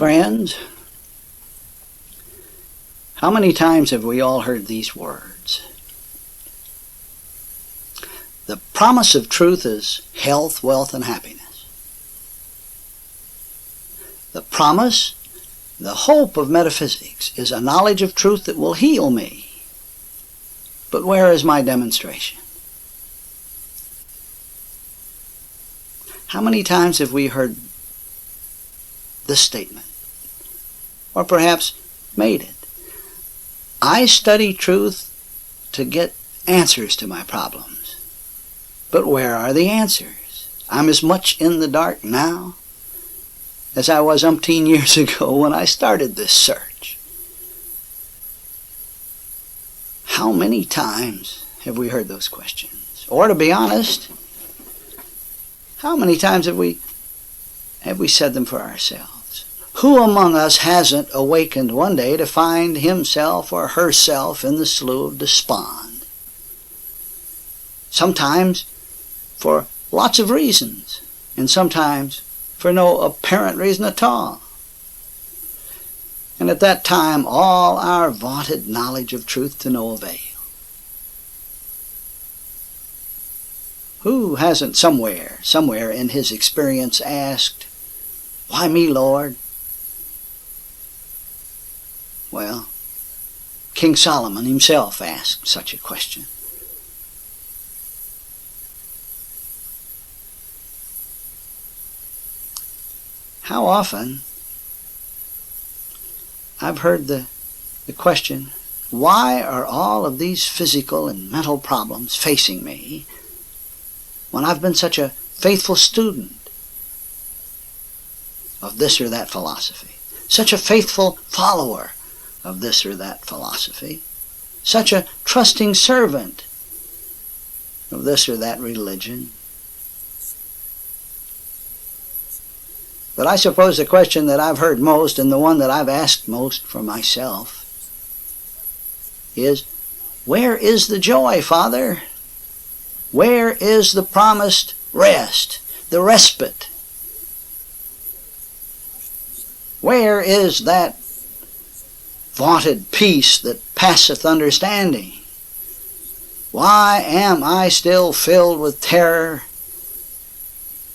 Friends, how many times have we all heard these words? The promise of truth is health, wealth, and happiness. The promise, the hope of metaphysics is a knowledge of truth that will heal me. But where is my demonstration? How many times have we heard this statement? Or perhaps made it. I study truth to get answers to my problems. But where are the answers? I'm as much in the dark now as I was umpteen years ago when I started this search. How many times have we heard those questions? Or to be honest, how many times have we said them for ourselves? Who among us hasn't awakened one day to find himself or herself in the slough of despond? Sometimes for lots of reasons, and sometimes for no apparent reason at all. And at that time, all our vaunted knowledge of truth to no avail. Who hasn't somewhere in his experience asked, "Why me, Lord?" Well, King Solomon himself asked such a question. How often I've heard the question, why are all of these physical and mental problems facing me when I've been such a faithful student of this or that philosophy, such a faithful follower of this or that philosophy, such a trusting servant of this or that religion? But I suppose the question that I've heard most, and the one that I've asked most for myself, is, where is the joy, Father? Where is the promised rest, the respite? Where is that vaunted peace that passeth understanding? Why am I still filled with terror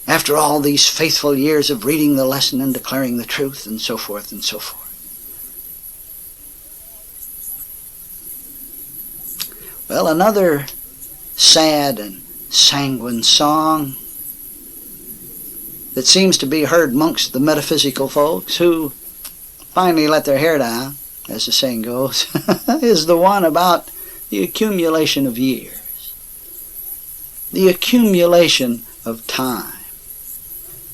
after all these faithful years of reading the lesson and declaring the truth, and so forth and so forth? Well, another sad and sanguine song that seems to be heard amongst the metaphysical folks who finally let their hair down, as the saying goes, is the one about the accumulation of years, the accumulation of time,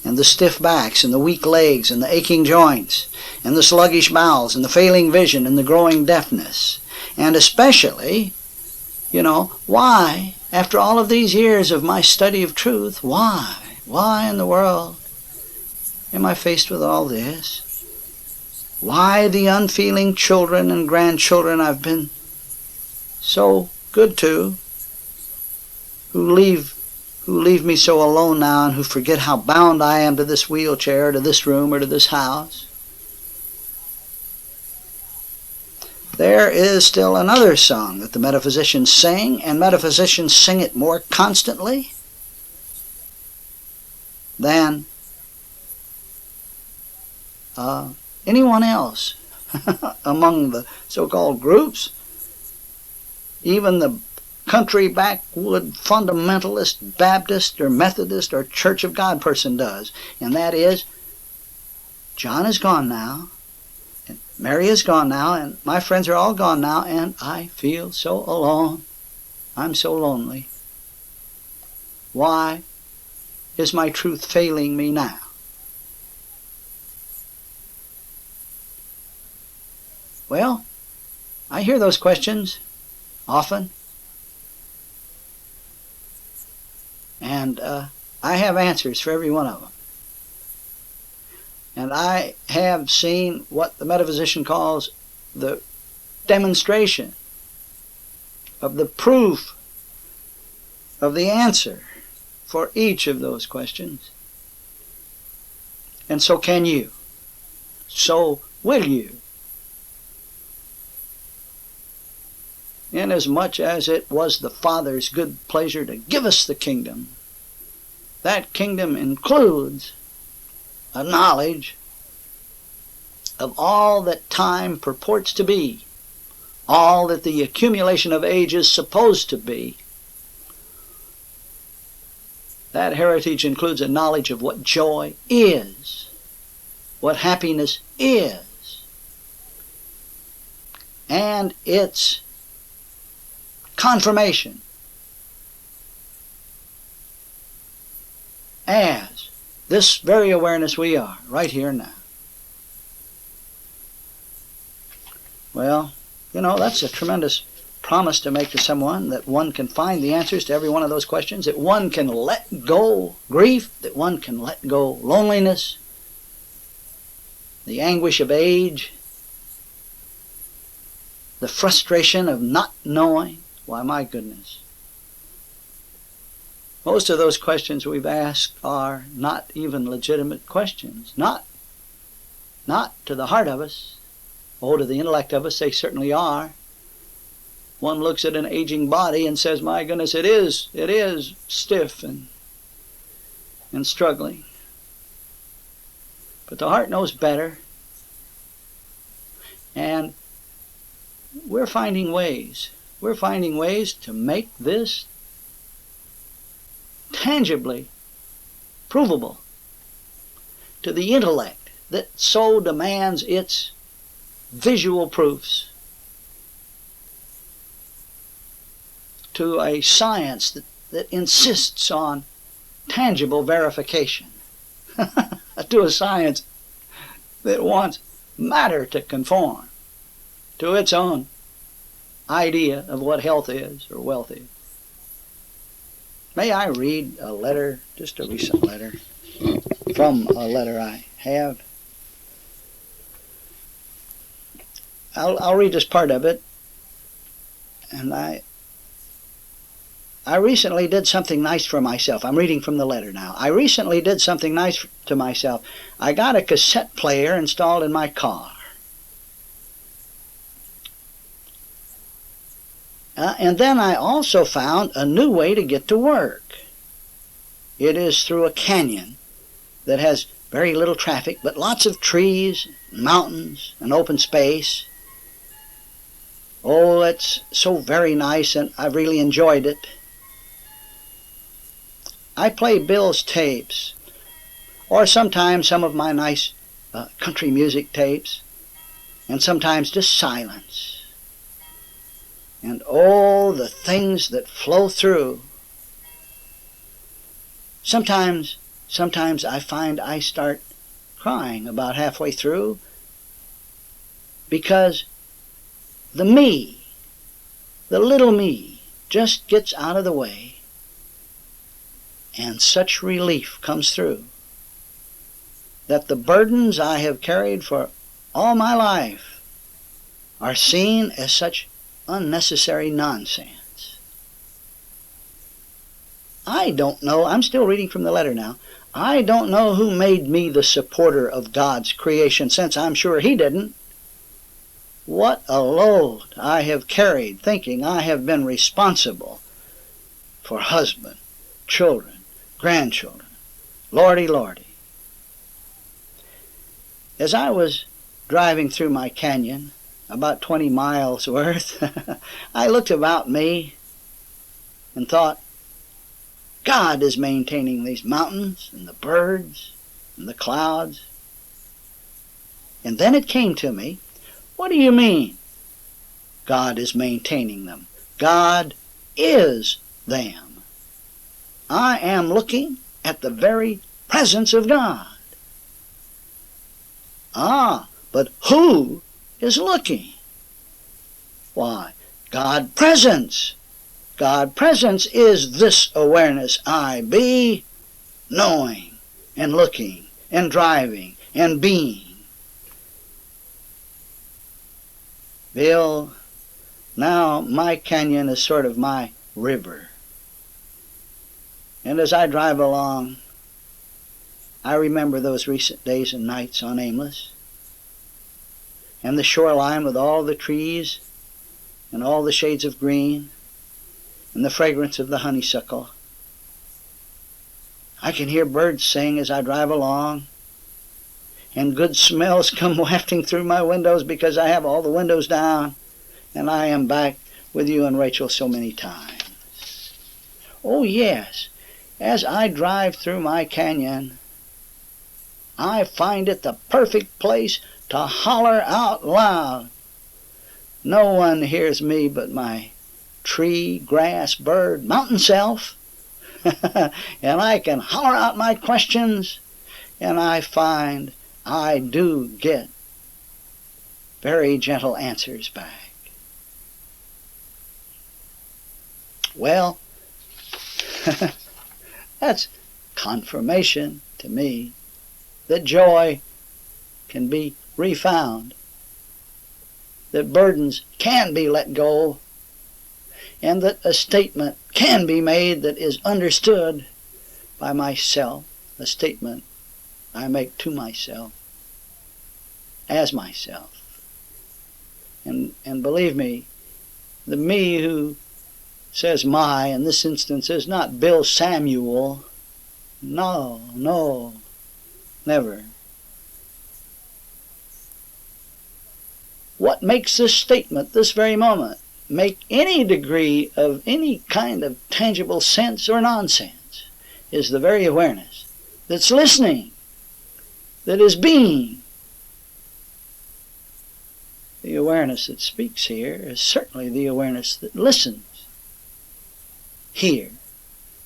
and the stiff backs, and the weak legs, and the aching joints, and the sluggish bowels, and the failing vision, and the growing deafness. And especially, why, after all of these years of my study of truth, why in the world am I faced with all this? Why the unfeeling children and grandchildren I've been so good to, who leave me so alone now, and who forget how bound I am to this wheelchair, to this room, or to this house? There is still another song that the metaphysicians sing, and metaphysicians sing it more constantly than anyone else among the so-called groups, even the country backwood fundamentalist Baptist or Methodist or Church of God person does, and that is, John is gone now, and Mary is gone now, and my friends are all gone now, and I feel so alone. I'm so lonely. Why is my truth failing me now? Well, I hear those questions often, and I have answers for every one of them. And I have seen what the metaphysician calls the demonstration of the proof of the answer for each of those questions. And so can you. so will you. Inasmuch as it was the Father's good pleasure to give us the kingdom, that kingdom includes a knowledge of all that time purports to be, all that the accumulation of age is supposed to be. That heritage includes a knowledge of what joy is, what happiness is, and its confirmation as this very awareness we are, right here and now. Well, that's a tremendous promise to make to someone, that one can find the answers to every one of those questions, that one can let go grief, that one can let go loneliness, the anguish of age, the frustration of not knowing. Why, my goodness. Most of those questions we've asked are not even legitimate questions. Not to the heart of us. Oh, to the intellect of us, they certainly are. One looks at an aging body and says, my goodness, it is stiff and struggling. But the heart knows better. And we're finding ways. We're finding ways to make this tangibly provable to the intellect that so demands its visual proofs, to a science that insists on tangible verification, to a science that wants matter to conform to its own idea of what health is or wealth is. May I read a letter, just a recent letter, from a letter I have? I'll read just part of it. And I recently did something nice for myself. I'm reading from the letter now. I recently did something nice to myself. I got a cassette player installed in my car. And then I also found a new way to get to work. It is through a canyon that has very little traffic, but lots of trees, mountains, and open space. Oh, it's so very nice, and I've really enjoyed it. I play Bill's tapes, or sometimes some of my nice country music tapes, and sometimes just silence. And all the things that flow through. Sometimes I find I start crying about halfway through, because the me, the little me, just gets out of the way, and such relief comes through that the burdens I have carried for all my life are seen as such unnecessary nonsense. I don't know, I'm still reading from the letter now, I don't know who made me the supporter of God's creation, since I'm sure He didn't. What a load I have carried, thinking I have been responsible for husband, children, grandchildren. Lordy, lordy. As I was driving through my canyon, about 20 miles worth, I looked about me and thought, God is maintaining these mountains and the birds and the clouds. And then it came to me, what do you mean God is maintaining them? God is them. I am looking at the very presence of God. Ah, but who is looking? Why, God presence. God presence is this awareness I be, knowing and looking and driving and being. Bill, now my canyon is sort of my river. And as I drive along, I remember those recent days and nights on Aimless. and the shoreline with all the trees and all the shades of green and the fragrance of the honeysuckle. I can hear birds sing as I drive along, and good smells come wafting through my windows because I have all the windows down, and I am back with you and Rachel so many times. Oh yes, as I drive through my canyon, I find it the perfect place to holler out loud. No one hears me but my tree, grass, bird, mountain self, and I can holler out my questions, and I find I do get very gentle answers back. Well, that's confirmation to me that joy can be refound, that burdens can be let go, and that a statement can be made that is understood by myself, a statement I make to myself, as myself. And believe me, the me who says my in this instance is not Bill Samuel. No, never. What makes this statement, this very moment, make any degree of any kind of tangible sense or nonsense is the very awareness that's listening, that is being. The awareness that speaks here is certainly the awareness that listens here.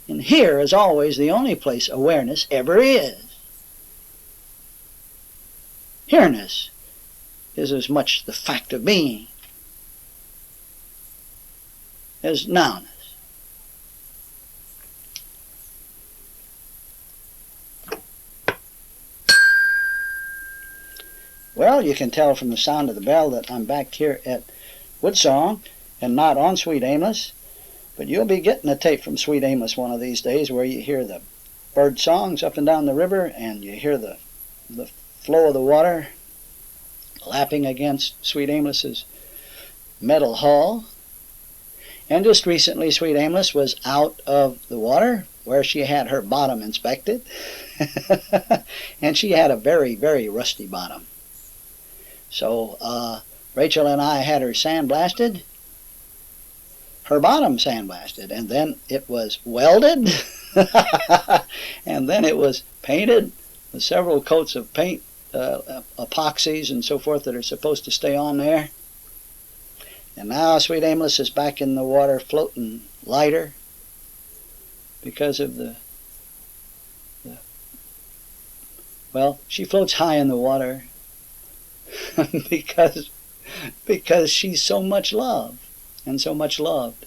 And here is always the only place awareness ever is. Here-ness is as much the fact of being as nowness. Well, you can tell from the sound of the bell that I'm back here at Woodsong and not on Sweet Aimless, but you'll be getting a tape from Sweet Aimless one of these days where you hear the bird songs up and down the river and you hear the flow of the water lapping against Sweet Aimless's metal hull. And just recently Sweet Aimless was out of the water where she had her bottom inspected and she had a very, very rusty bottom. So Rachel and I had her sandblasted, her bottom sandblasted, and then it was welded and then it was painted with several coats of paint, epoxies and so forth that are supposed to stay on there. And now Sweet Aimless is back in the water floating lighter because of well, she floats high in the water because she's so much loved and so much loved.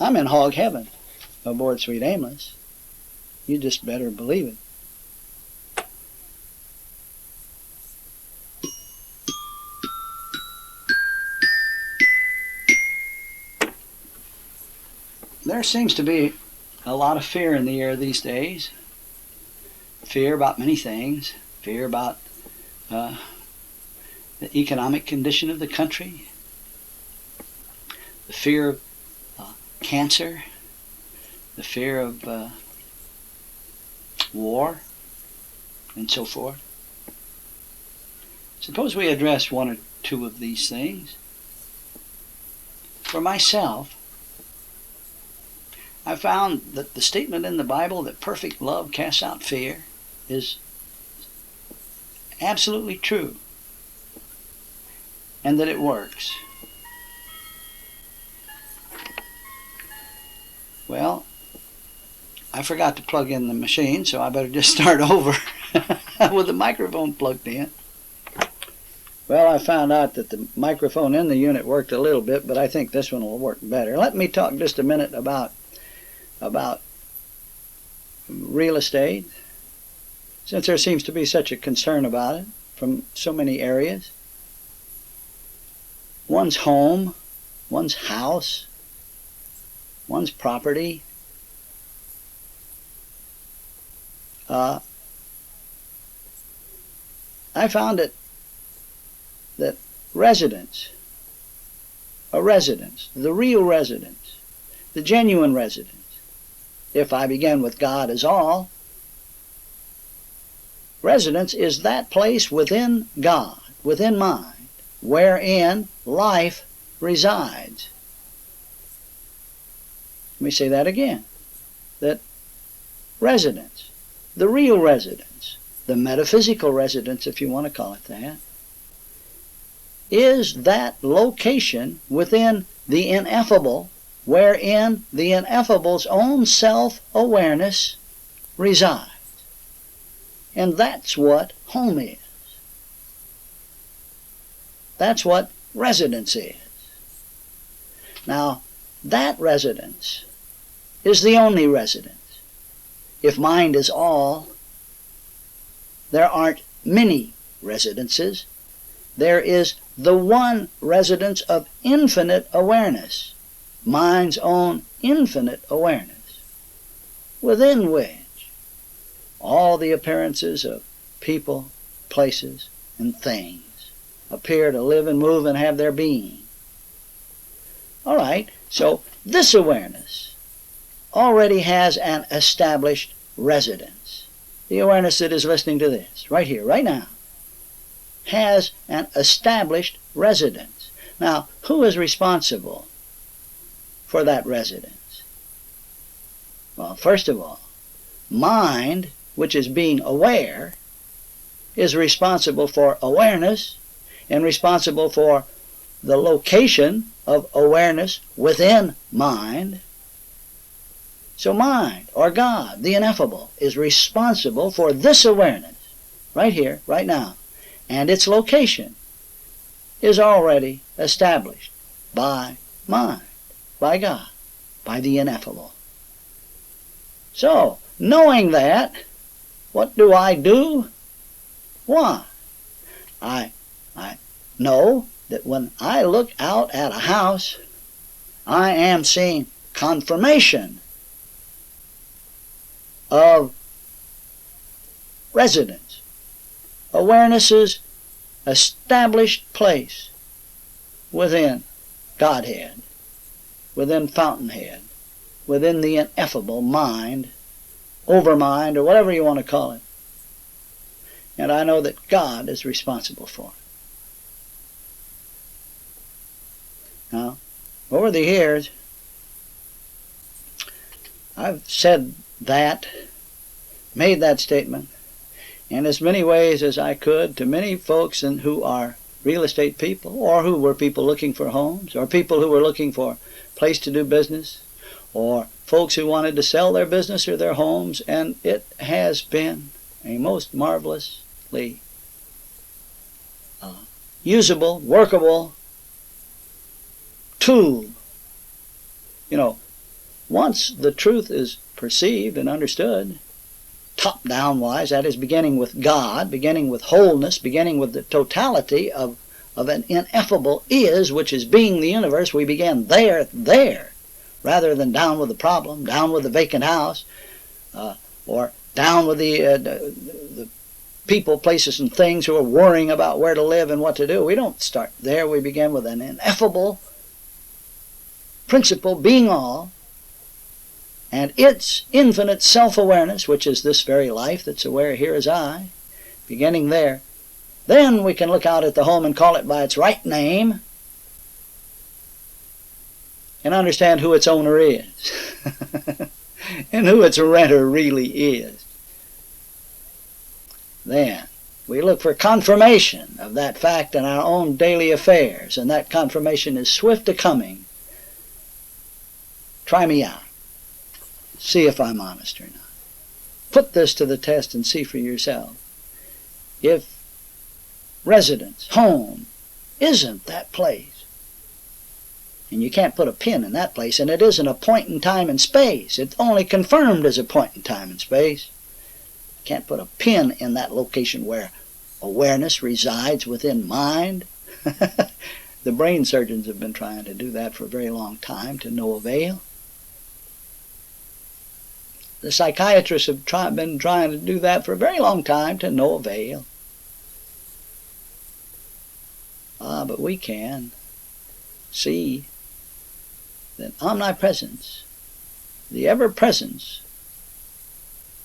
I'm in hog heaven aboard Sweet Aimless. You just better believe it. There seems to be a lot of fear in the air these days. Fear about many things. Fear about the economic condition of the country. The fear of cancer. The fear of war. And so forth. Suppose we address one or two of these things. For myself, I found that the statement in the Bible that perfect love casts out fear is absolutely true, and that it works. Well, I forgot to plug in the machine, so I better just start over with the microphone plugged in. Well, I found out that the microphone in the unit worked a little bit, but I think this one will work better. Let me talk just a minute about real estate, since there seems to be such a concern about it from so many areas. One's home, one's house, one's property, I found that residence, a residence, the real residence, the genuine residence, if I begin with God as all, residence is that place within God, within mind, wherein life resides. Let me say that again. That residence, the real residence, the metaphysical residence, if you want to call it that, is that location within the ineffable, wherein the ineffable's own self-awareness resides. And that's what home is. That's what residence is. Now, that residence is the only residence. If mind is all, there aren't many residences. There is the one residence of infinite awareness, mind's own infinite awareness, within which all the appearances of people, places, and things appear to live and move and have their being. All right, so this awareness already has an established residence. The awareness that is listening to this, right here, right now, has an established residence. Now, who is responsible for that residence? Well, first of all, mind, which is being aware, is responsible for awareness and responsible for the location of awareness within mind. So mind, or God, the ineffable, is responsible for this awareness, right here, right now. And its location is already established by mind, by God, by the ineffable. So, knowing that, what do? Why? I know that when I look out at a house, I am seeing confirmation of residence. Awareness's established place within Godhead, within Fountainhead, within the ineffable mind, overmind, or whatever you want to call it. And I know that God is responsible for it. Now, over the years, I've said that, made that statement, in as many ways as I could to many folks who are real estate people, or who were people looking for homes, or people who were looking for a place to do business, or folks who wanted to sell their business or their homes, and it has been a most marvelously usable, workable tool. You know, once the truth is perceived and understood, top-down wise, that is beginning with God, beginning with wholeness, beginning with the totality of an ineffable is, which is being the universe, we began there, rather than down with the problem, down with the vacant house, or down with the people, places, and things who are worrying about where to live and what to do. We don't start there. We begin with an ineffable principle, being all, and its infinite self-awareness, which is this very life that's aware here as I, beginning there. Then we can look out at the home and call it by its right name and understand who its owner is and who its renter really is. Then we look for confirmation of that fact in our own daily affairs, and that confirmation is swift a coming. Try me out. See if I'm honest or not. Put this to the test and see for yourself. If residence, home, isn't that place, and you can't put a pin in that place, and it isn't a point in time and space, it's only confirmed as a point in time and space. You can't put a pin in that location where awareness resides within mind. The brain surgeons have been trying to do that for a very long time to no avail. The psychiatrists have been trying to do that for a very long time to no avail. we can see that omnipresence, the ever-presence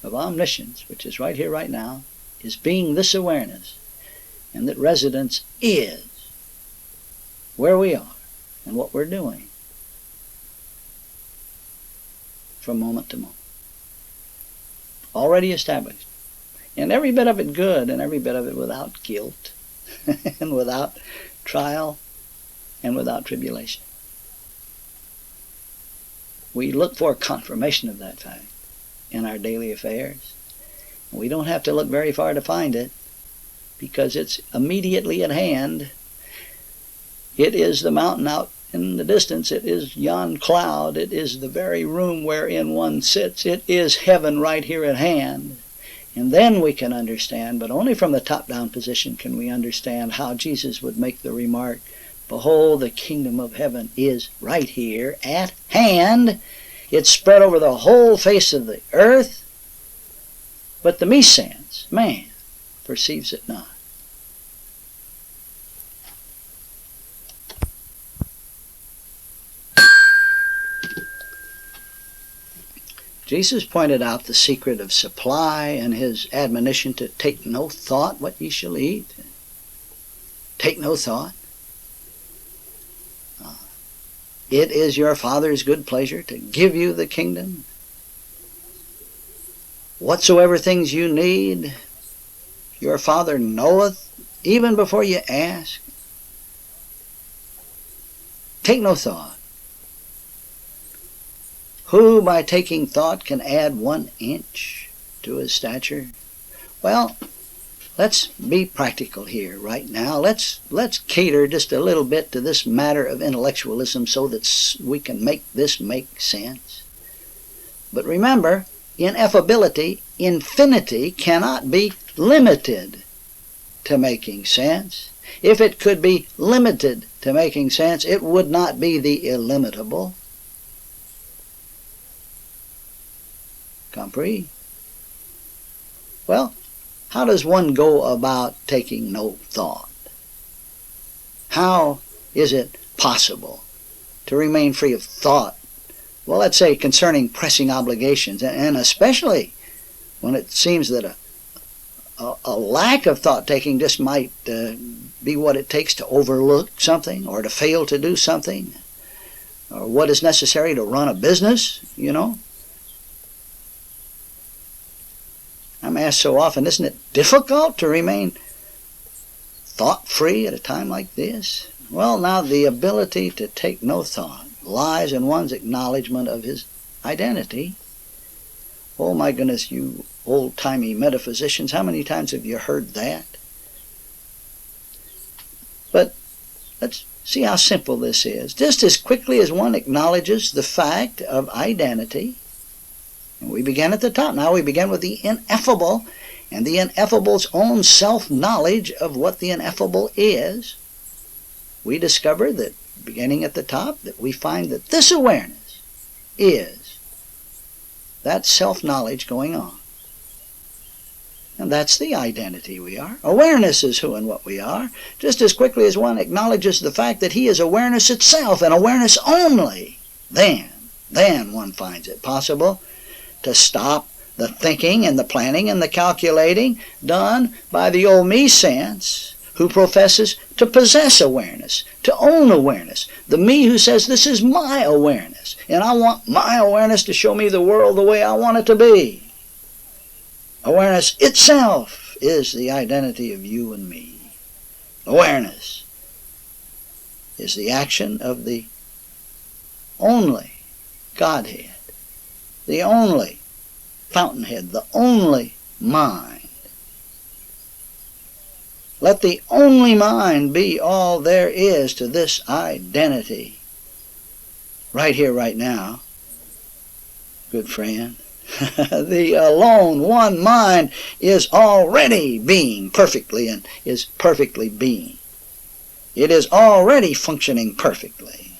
of omniscience, which is right here, right now, is being this awareness, and that residence is where we are and what we're doing from moment to moment. Already established. And every bit of it good, and every bit of it without guilt, and without trial, and without tribulation. We look for confirmation of that fact in our daily affairs. We don't have to look very far to find it, because it's immediately at hand. It is the mountain out in the distance. It is yon cloud. It is the very room wherein one sits. It is heaven right here at hand. And then we can understand, but only from the top-down position can we understand how Jesus would make the remark, behold, the kingdom of heaven is right here at hand. It's spread over the whole face of the earth, but the me-sense, man, perceives it not. Jesus pointed out the secret of supply in his admonition to take no thought what ye shall eat. Take no thought. It is your Father's good pleasure to give you the kingdom. Whatsoever things you need, your Father knoweth, even before you ask. Take no thought. Who by taking thought can add 1 inch to his stature? Well, let's be practical here right now. Let's cater just a little bit to this matter of intellectualism so that we can make this make sense. But remember, ineffability, infinity, cannot be limited to making sense. If it could be limited to making sense, it would not be the illimitable. Compris? Well, how does one go about taking no thought? How is it possible to remain free of thought? Well, let's say concerning pressing obligations, and especially when it seems that a lack of thought-taking just might be what it takes to overlook something or to fail to do something, or what is necessary to run a business, you know. I'm asked so often, isn't it difficult to remain thought-free at a time like this? Well, now, the ability to take no thought lies in one's acknowledgement of his identity. Oh my goodness, you old-timey metaphysicians, how many times have you heard that? But let's see how simple this is. Just as quickly as one acknowledges the fact of identity, and we began at the top. Now we begin with the ineffable, and the ineffable's own self-knowledge of what the ineffable is. We discover that, beginning at the top, that we find that this awareness is that self-knowledge going on. And that's the identity we are. Awareness is who and what we are. Just as quickly as one acknowledges the fact that he is awareness itself, and awareness only, then one finds it possible to stop the thinking and the planning and the calculating done by the old me-sense who professes to possess awareness, to own awareness. The me who says, this is my awareness, and I want my awareness to show me the world the way I want it to be. Awareness itself is the identity of you and me. Awareness is the action of the only Godhead, the only fountainhead, the only mind. Let the only mind be all there is to this identity. Right here, right now, good friend. The alone one mind is already being perfectly and is perfectly being. It is already functioning perfectly.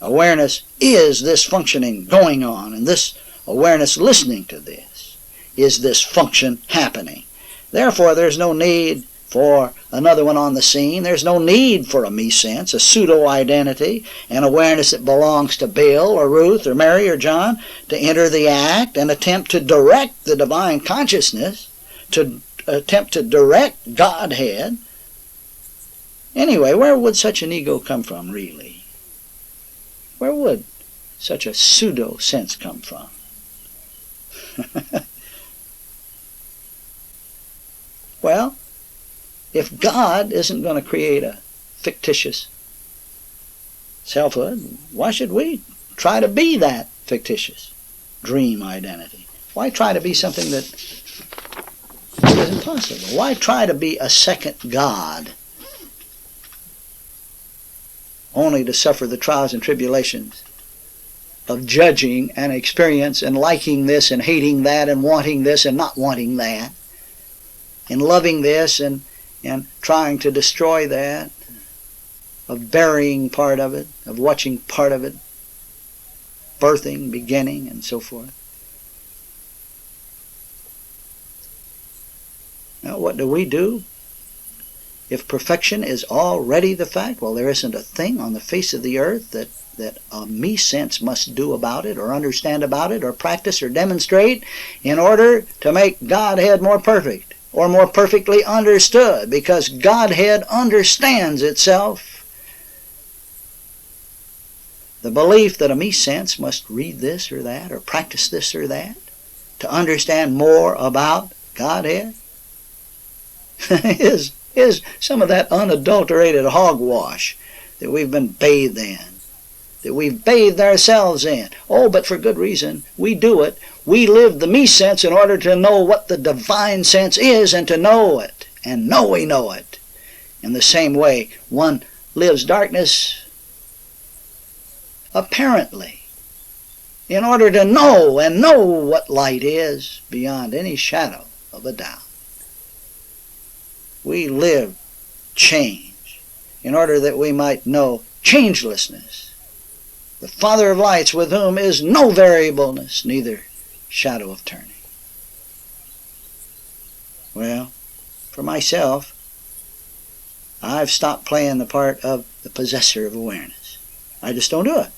Awareness is this functioning going on, and this awareness listening to this is this function happening. Therefore, there's no need for another one on the scene. There's no need for a me-sense, a pseudo-identity, an awareness that belongs to Bill or Ruth or Mary or John to enter the act and attempt to direct the divine consciousness, to attempt to direct Godhead. Anyway, where would such an ego come from, really? Where would such a pseudo-sense come from? Well, if God isn't going to create a fictitious selfhood, why should we try to be that fictitious dream identity? Why try to be something that is impossible? Why try to be a second God only to suffer the trials and tribulations of judging and experience and liking this and hating that and wanting this and not wanting that, and loving this and trying to destroy that, of burying part of it, of watching part of it, birthing, beginning, and so forth. Now, what do? If perfection is already the fact, well, there isn't a thing on the face of the earth that a me-sense must do about it, or understand about it, or practice, or demonstrate in order to make Godhead more perfect, or more perfectly understood, because Godhead understands itself. The belief that a me-sense must read this or that, or practice this or that, to understand more about Godhead, is some of that unadulterated hogwash that we've been bathed in, that we've bathed ourselves in. Oh, but for good reason. We do it. We live the me-sense in order to know what the divine sense is, and to know it, and know we know it. In the same way, one lives darkness apparently in order to know and know what light is beyond any shadow of a doubt. We live change in order that we might know changelessness, the Father of lights, with whom is no variableness, neither shadow of turning. Well, for myself, I've stopped playing the part of the possessor of awareness. I just don't do it.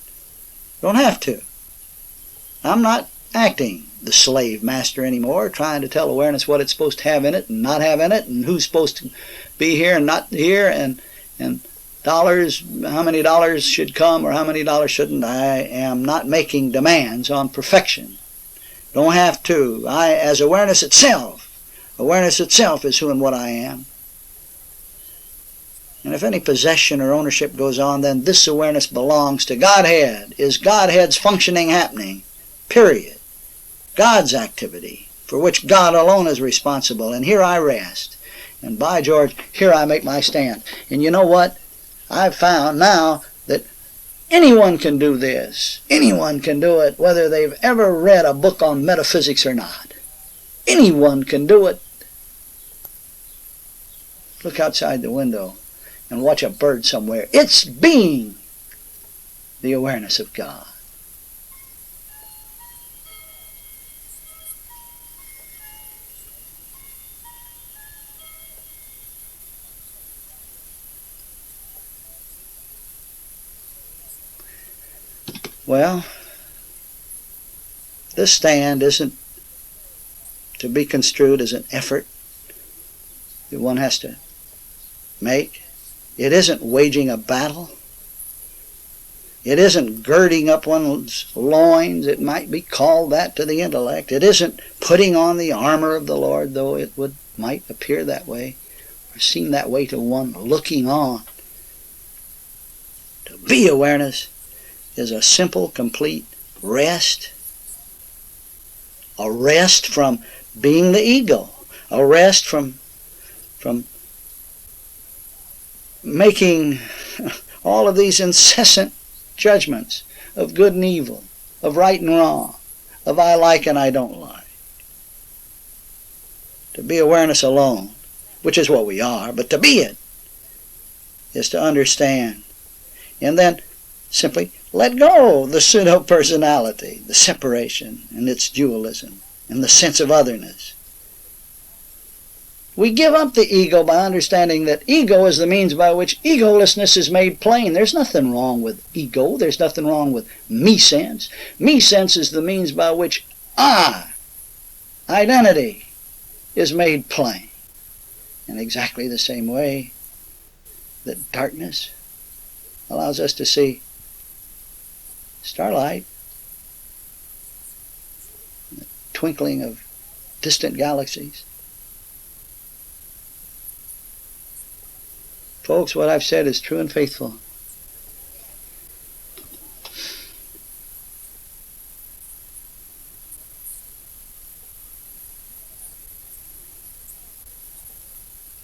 Don't have to. I'm not acting the slave master anymore, trying to tell awareness what it's supposed to have in it and not have in it, and who's supposed to be here and not here, and dollars, how many dollars should come or how many dollars shouldn't. I am not making demands on perfection. Don't have to. As awareness itself is who and what I am. And if any possession or ownership goes on, then this awareness belongs to Godhead, is Godhead's functioning happening, period. God's activity, for which God alone is responsible. And here I rest. And by George, here I make my stand. And you know what? I've found now that anyone can do this. Anyone can do it, whether they've ever read a book on metaphysics or not. Anyone can do it. Look outside the window and watch a bird somewhere. It's being the awareness of God. Well, this stand isn't to be construed as an effort that one has to make. It isn't waging a battle. It isn't girding up one's loins. It might be called that to the intellect. It isn't putting on the armor of the Lord, though it might appear that way, or seem that way to one looking on. To be awareness is a simple, complete rest. A rest from being the ego. A rest from making all of these incessant judgments of good and evil, of right and wrong, of I like and I don't like. To be awareness alone, which is what we are, but to be it is to understand. And then simply let go of the pseudo-personality, the separation and its dualism, and the sense of otherness. We give up the ego by understanding that ego is the means by which egolessness is made plain. There's nothing wrong with ego. There's nothing wrong with me-sense. Me-sense is the means by which I, identity, is made plain. In exactly the same way that darkness allows us to see starlight, the twinkling of distant galaxies. Folks, what I've said is true and faithful.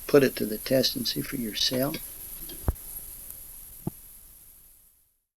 Put it to the test and see for yourself.